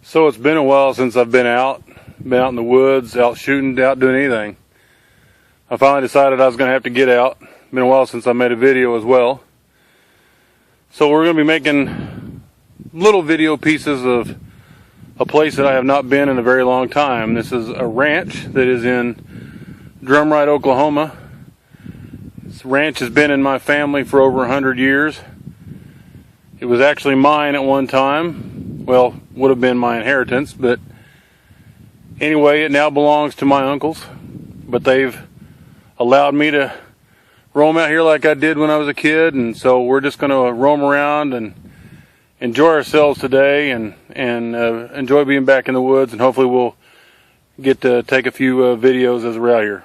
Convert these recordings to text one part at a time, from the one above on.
So it's been a while since I've been out in the woods, out shooting, out doing anything. I finally decided I was going to have to get out. Been a while since I made a video as well. So we're going to be making little video pieces of a place that I have not been in a very long time. This is a ranch that is in Drumright, Oklahoma. This ranch has been in my family for over 100 years. It was actually mine at one time. Well, would have been my inheritance, but anyway, it now belongs to my uncles. But they've allowed me to roam out here like I did when I was a kid, and so we're just going to roam around and enjoy ourselves today and enjoy being back in the woods, and hopefully we'll get to take a few videos as we're out here.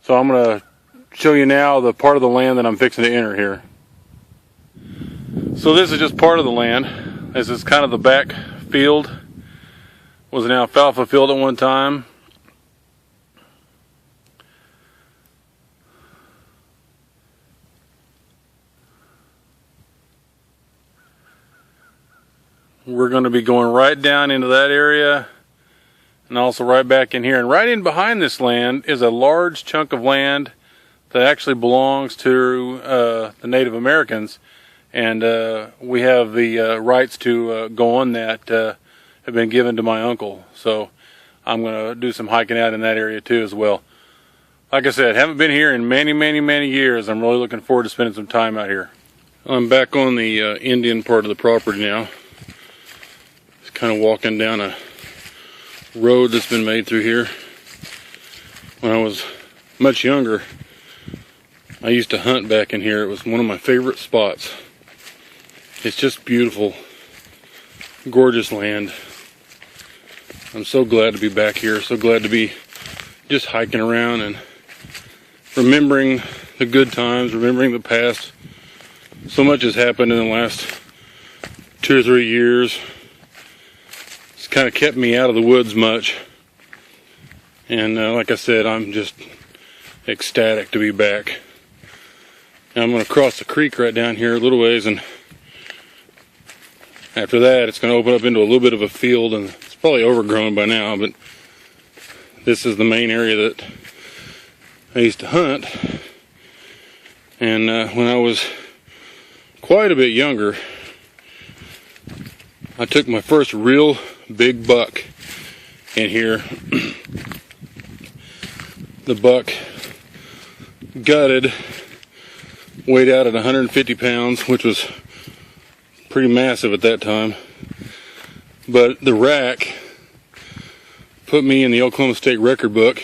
So I'm going to show you now the part of the land that I'm fixing to enter here. So this is just part of the land. This is kind of the back field. Was an alfalfa field at one time. We're going to be going right down into that area and also right back in here. And right in behind this land is a large chunk of land that actually belongs to the Native Americans. And we have the rights to go on that have been given to my uncle. So I'm going to do some hiking out in that area too as well. Like I said, haven't been here in many years. I'm really looking forward to spending some time out here. I'm back on the Indian part of the property now. Just kind of walking down a road that's been made through here. When I was much younger, I used to hunt back in here. It was one of my favorite spots. It's just beautiful, gorgeous land. I'm so glad to be back here, so glad to be just hiking around and remembering the good times, remembering the past. So much has happened in the last 2 or 3 years. It's kind of kept me out of the woods much. And like I said, I'm just ecstatic to be back. Now I'm going to cross the creek right down here a little ways, and after that, it's going to open up into a little bit of a field, and it's probably overgrown by now, but this is the main area that I used to hunt. And when I was quite a bit younger, I took my first real big buck in here. The buck gutted, weighed out at 150 pounds, which was pretty massive at that time. But the rack put me in the Oklahoma State record book.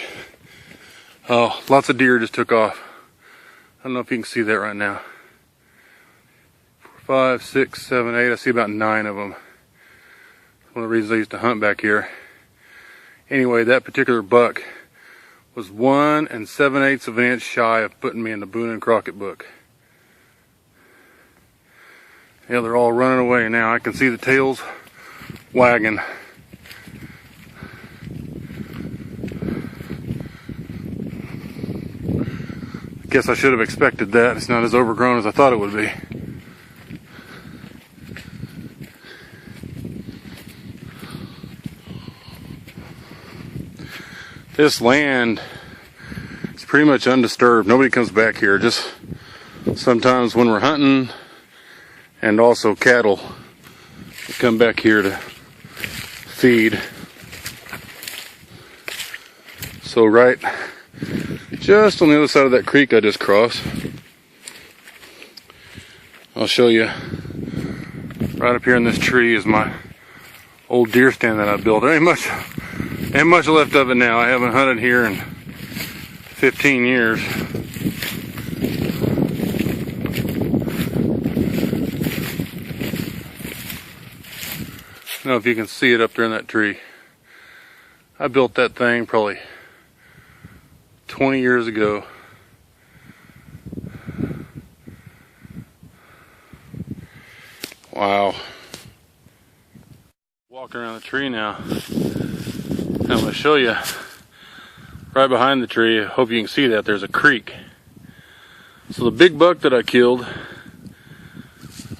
Oh, lots of deer just took off. I don't know if you can see that right now. 4, 5, 6, 7, 8. I see about 9 of them. One of the reasons I used to hunt back here. Anyway, that particular buck was 1 7/8 of an inch shy of putting me in the Boone and Crockett book. Yeah, they're all running away now. I can see the tails wagging. I guess I should have expected that. It's not as overgrown as I thought it would be. This land is pretty much undisturbed. Nobody comes back here. Just sometimes when we're hunting, and also cattle come back here to feed. So right just on the other side of that creek I just crossed, I'll show you, right up here in this tree is my old deer stand that I built. There ain't much left of it now. I haven't hunted here in 15 years. I don't know if you can see it up there in that tree. I built that thing probably 20 years ago. Wow. Walking around the tree now. I'm going to show you right behind the tree. I hope you can see that. There's a creek. So the big buck that I killed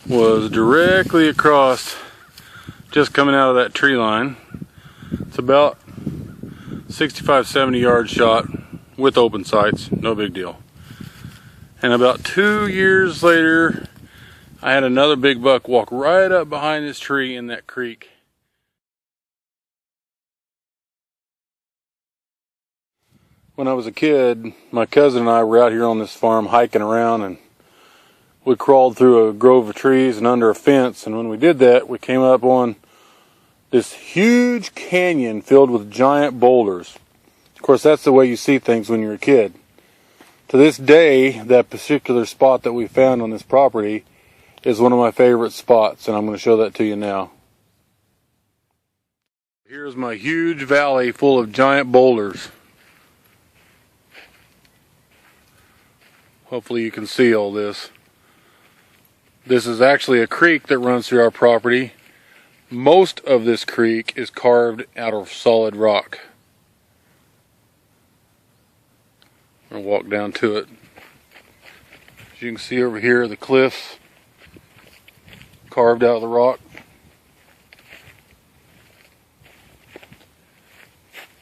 was directly across just coming out of that tree line. It's about 65-70 yard shot with open sights, no big deal. And about 2 years later, I had another big buck walk right up behind this tree in that creek. When I was a kid, my cousin and I were out here on this farm hiking around, and we crawled through a grove of trees and under a fence, and when we did that, we came up on this huge canyon filled with giant boulders. Of course, that's the way you see things when you're a kid. To this day, that particular spot that we found on this property is one of my favorite spots, and I'm going to show that to you now. Here's my huge valley full of giant boulders. Hopefully you can see all this. This is actually a creek that runs through our property. Most of this creek is carved out of solid rock. I'm going to walk down to it. As you can see over here, the cliffs carved out of the rock.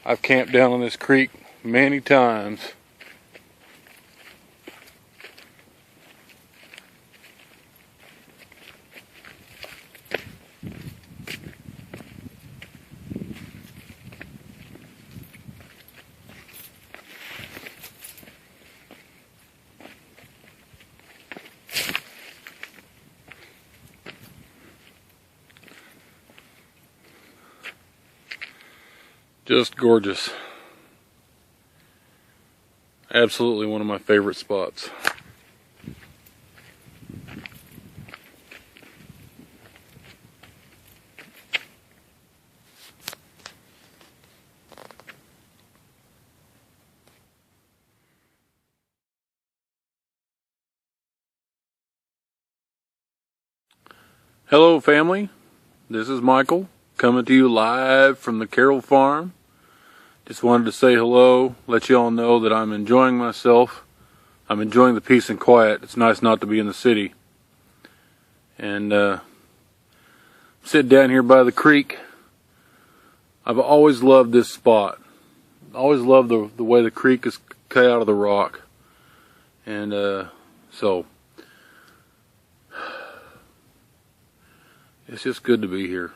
I've camped down on this creek many times. Just gorgeous. Absolutely one of my favorite spots. Hello family, this is Michael coming to you live from the Carroll farm. Just wanted to say hello, let you all know that I'm enjoying myself. I'm enjoying the peace and quiet. It's nice not to be in the city. And sit down here by the creek. I've always loved this spot. Always loved the way the creek is cut out of the rock. And so it's just good to be here.